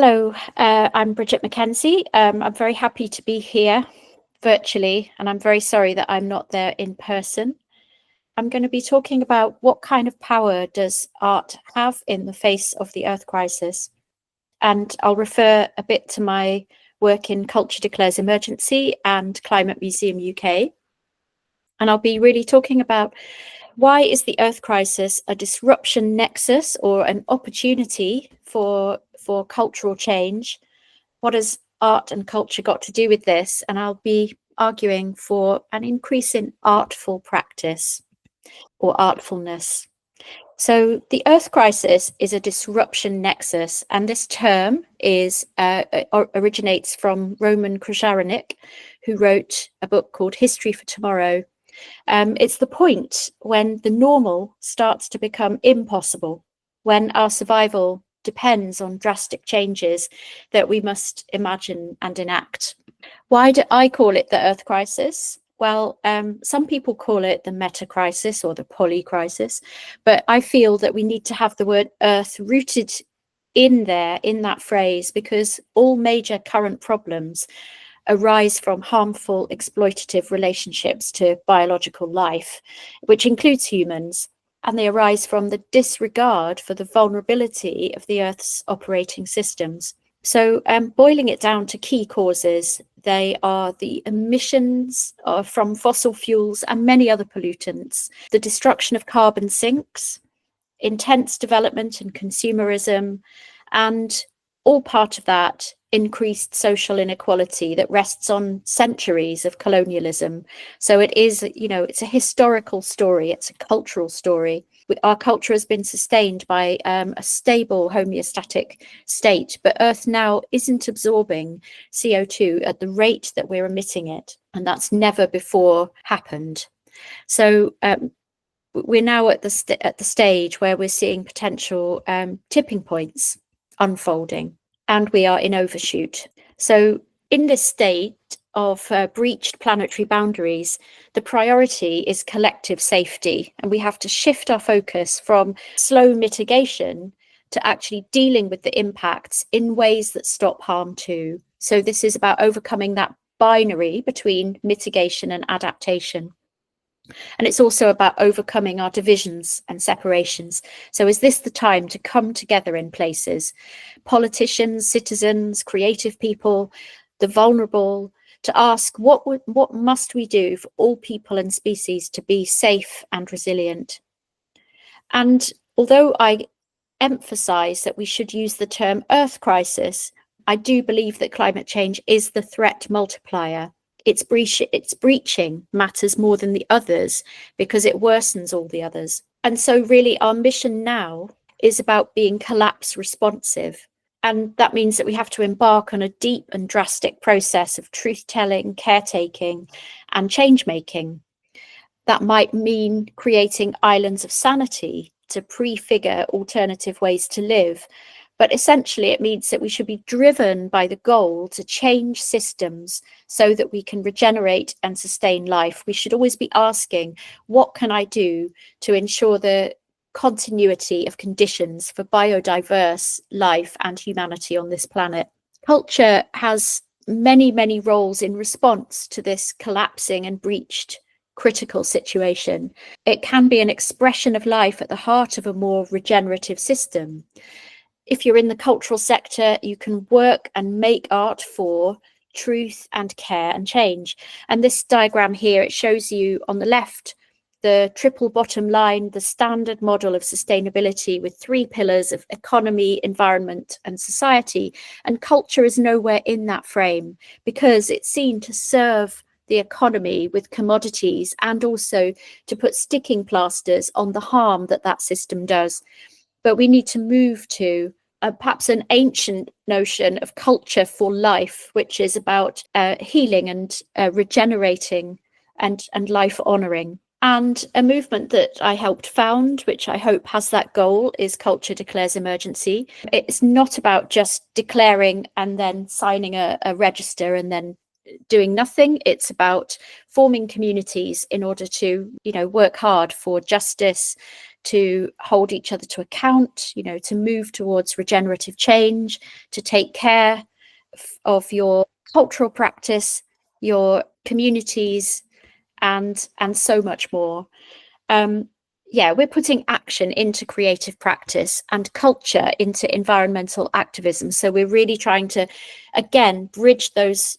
Hello, I'm Bridget McKenzie. I'm very happy to be here virtually, and I'm very sorry that I'm not there in person. I'm going to be talking about what kind of power does art have in the face of the Earth crisis. And I'll refer a bit to my work in Culture Declares Emergency and Climate Museum UK. And I'll be really talking about why is the Earth crisis a disruption nexus or an opportunity for cultural change? What has art and culture got to do with this? And I'll be arguing for an increase in artful practice or artfulness. So the Earth crisis is a disruption nexus, and this term originates from Roman Krzyżaniak, who wrote a book called History for Tomorrow. It's the point when the normal starts to become impossible, when our survival depends on drastic changes that we must imagine and enact. Why do I call it the Earth crisis? Well, some people call it the meta crisis or the poly crisis, but I feel that we need to have the word Earth rooted in there, in that phrase, because all major current problems arise from harmful exploitative relationships to biological life, which includes humans, and they arise from the disregard for the vulnerability of the Earth's operating systems. So boiling it down to key causes, they are the emissions from fossil fuels and many other pollutants, the destruction of carbon sinks, intense development and consumerism, and all part of that increased social inequality that rests on centuries of colonialism. So it is, it's a historical story, it's a cultural story. Our culture has been sustained by a stable homeostatic state, but Earth now isn't absorbing CO2 at the rate that we're emitting it, and that's never before happened. So we're now at the stage where we're seeing potential tipping points unfolding, and we are in overshoot. So in this state of breached planetary boundaries, the priority is collective safety, and we have to shift our focus from slow mitigation to actually dealing with the impacts in ways that stop harm too. So this is about overcoming that binary between mitigation and adaptation. And it's also about overcoming our divisions and separations. So is this the time to come together in places? Politicians, citizens, creative people, the vulnerable, to ask what must we do for all people and species to be safe and resilient? And although I emphasize that we should use the term Earth crisis, I do believe that climate change is the threat multiplier. Its breaching matters more than the others because it worsens all the others. And so really our mission now is about being collapse responsive. And that means that we have to embark on a deep and drastic process of truth-telling, caretaking, and change-making. That might mean creating islands of sanity to prefigure alternative ways to live. But essentially, it means that we should be driven by the goal to change systems so that we can regenerate and sustain life. We should always be asking, what can I do to ensure the continuity of conditions for biodiverse life and humanity on this planet? Culture has many, many roles in response to this collapsing and breached critical situation. It can be an expression of life at the heart of a more regenerative system. If you're in the cultural sector, you can work and make art for truth and care and change. And this diagram here, it shows you on the left, the triple bottom line, the standard model of sustainability with 3 pillars of economy, environment, and society. And culture is nowhere in that frame because it's seen to serve the economy with commodities and also to put sticking plasters on the harm that that system does. But we need to move to perhaps an ancient notion of culture for life, which is about healing and regenerating and life honouring. And a movement that I helped found, which I hope has that goal, is Culture Declares Emergency. It's not about just declaring and then signing a register and then doing nothing. It's about forming communities in order to, work hard for justice, to hold each other to account, to move towards regenerative change, to take care of your cultural practice, your communities, and so much more. We're putting action into creative practice and culture into environmental activism. So we're really trying to, again, bridge those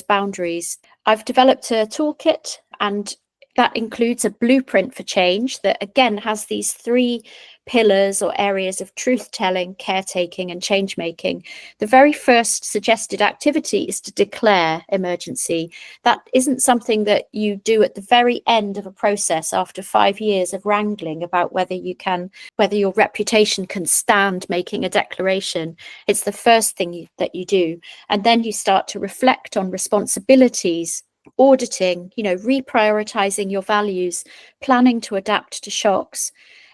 boundaries. I've developed a toolkit, and that includes a blueprint for change that, again, has these 3 pillars or areas of truth-telling, caretaking, and change-making. The very first suggested activity is to declare emergency. That isn't something that you do at the very end of a process after 5 years of wrangling about whether your reputation can stand making a declaration. It's the first thing that you do. And then you start to reflect on responsibilities, auditing, reprioritizing your values, planning to adapt to shocks,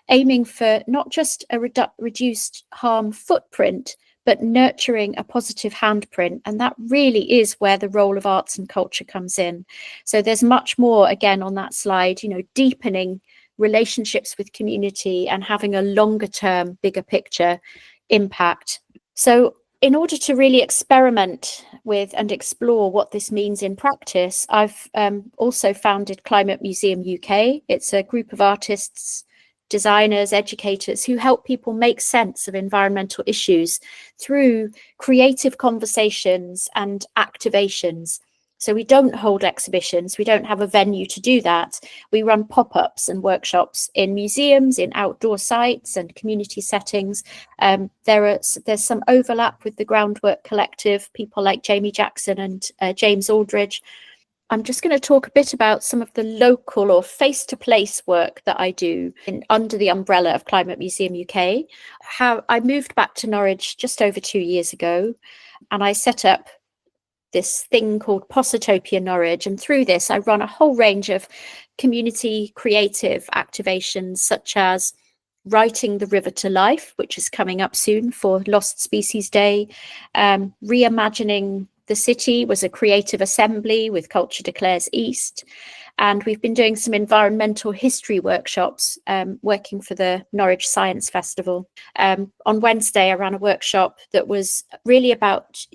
aiming for not just a reduced harm footprint, but nurturing a positive handprint. And that really is where the role of arts and culture comes in. So there's much more, again, on that slide, deepening relationships with community and having a longer term, bigger picture impact. So in order to really experiment with and explore what this means in practice, I've also founded Climate Museum UK. It's a group of artists, designers, educators who help people make sense of environmental issues through creative conversations and activations. So we don't hold exhibitions, we don't have a venue to do that. We run pop-ups and workshops in museums, in outdoor sites and community settings. There's some overlap with the Groundwork Collective, people like Jamie Jackson and James Aldridge. I'm just going to talk a bit about some of the local or face-to-place work that I do under the umbrella of Climate Museum UK. How I moved back to Norwich just over 2 years ago, and I set up this thing called Positopia Norwich. And through this, I run a whole range of community creative activations, such as Writing the River to Life, which is coming up soon for Lost Species Day. Reimagining the City was a creative assembly with Culture Declares East. And we've been doing some environmental history workshops, working for the Norwich Science Festival. On Wednesday, I ran a workshop that was really about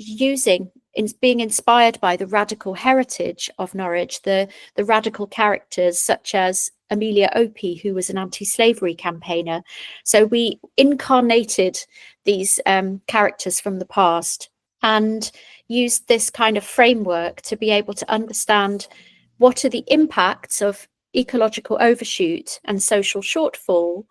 being inspired by the radical heritage of Norwich, the radical characters such as Amelia Opie, who was an anti-slavery campaigner. So we incarnated these characters from the past and used this kind of framework to be able to understand what are the impacts of ecological overshoot and social shortfall.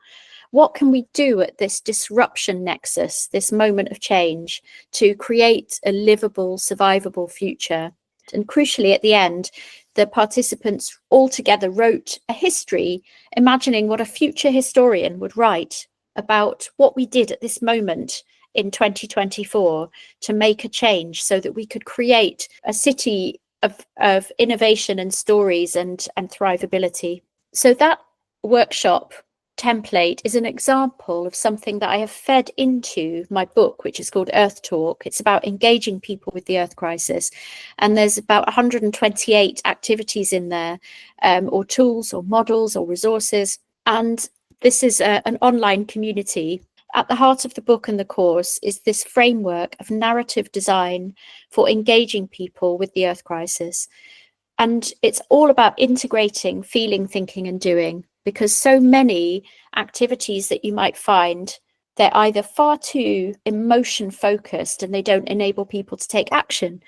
What can we do at this disruption nexus, this moment of change, to create a livable, survivable future? And crucially, at the end, the participants all together wrote a history, imagining what a future historian would write about what we did at this moment in 2024 to make a change so that we could create a city of innovation and stories and thrivability. So that workshop template is an example of something that I have fed into my book, which is called Earth Talk. It's about engaging people with the Earth crisis. And there's about 128 activities in there, or tools or models or resources. And this is an online community. At the heart of the book and the course is this framework of narrative design for engaging people with the Earth crisis. And it's all about integrating feeling, thinking, and doing, because so many activities that you might find, they're either far too emotion focused and they don't enable people to take action,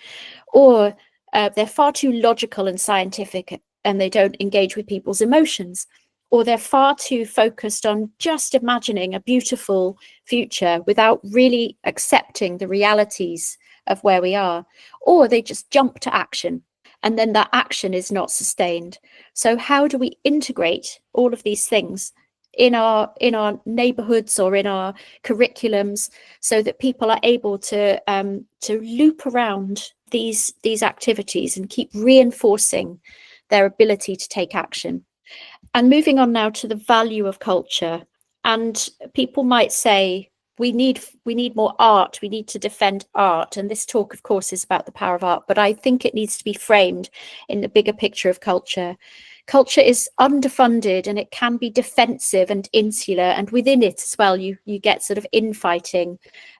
or they're far too logical and scientific and they don't engage with people's emotions, or they're far too focused on just imagining a beautiful future without really accepting the realities of where we are, or they just jump to action and then that action is not sustained. So how do we integrate all of these things in our neighborhoods or in our curriculums so that people are able to loop around these activities and keep reinforcing their ability to take action? And moving on now to the value of culture. And people might say, we need more art, we need to defend art. And this talk, of course, is about the power of art, but I think it needs to be framed in the bigger picture of culture. Culture is underfunded and it can be defensive and insular, and within it as well, you get sort of infighting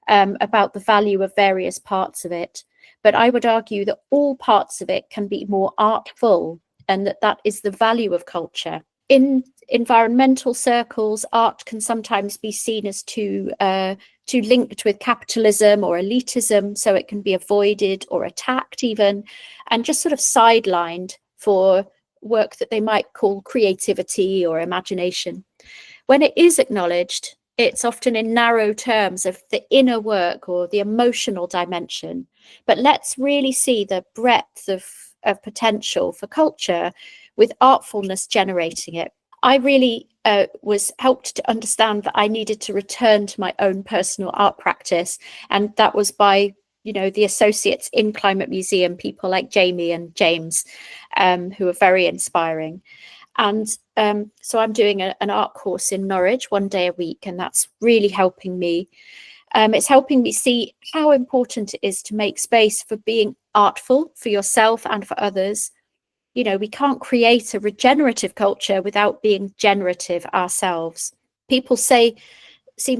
about the value of various parts of it. But I would argue that all parts of it can be more artful, and that is the value of culture. In environmental circles, art can sometimes be seen as too linked with capitalism or elitism, so it can be avoided or attacked even, and just sort of sidelined for work that they might call creativity or imagination. When it is acknowledged, it's often in narrow terms of the inner work or the emotional dimension. But let's really see the breadth of potential for culture with artfulness generating it. I really was helped to understand that I needed to return to my own personal art practice. And that was by, the associates in Climate Museum, people like Jamie and James, who are very inspiring. And so I'm doing an art course in Norwich 1 day a week, and that's really helping me. It's helping me see how important it is to make space for being artful for yourself and for others. We can't create a regenerative culture without being generative ourselves. People seem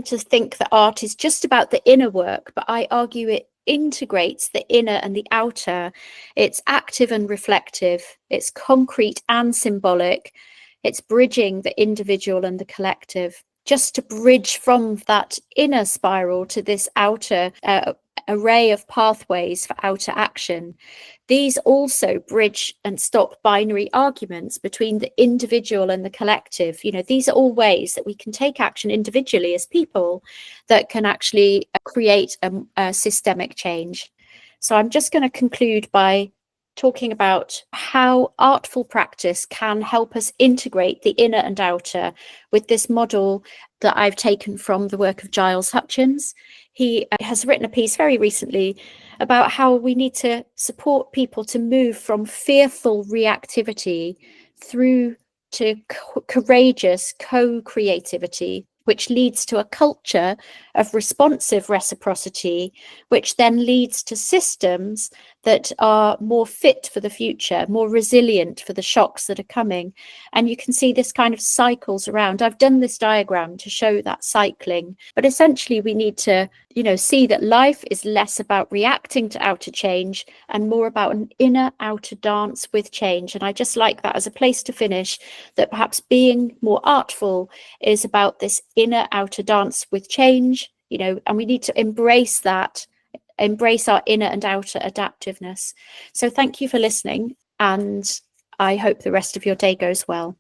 to think that art is just about the inner work, but I argue it integrates the inner and the outer. It's active and reflective. It's concrete and symbolic. It's bridging the individual and the collective. Just to bridge from that inner spiral to this outer array of pathways for outer action. These also bridge and stop binary arguments between the individual and the collective. These are all ways that we can take action individually as people that can actually create a systemic change. So I'm just going to conclude by talking about how artful practice can help us integrate the inner and outer with this model that I've taken from the work of Giles Hutchins. He has written a piece very recently about how we need to support people to move from fearful reactivity through to courageous co-creativity, which leads to a culture of responsive reciprocity, which then leads to systems that are more fit for the future, more resilient for the shocks that are coming. And you can see this kind of cycles around. I've done this diagram to show that cycling, but essentially we need to, see that life is less about reacting to outer change and more about an inner outer dance with change. And I just like that as a place to finish, that perhaps being more artful is about this inner outer dance with change, and we need to embrace that, embrace our inner and outer adaptiveness. So thank you for listening, and I hope the rest of your day goes well.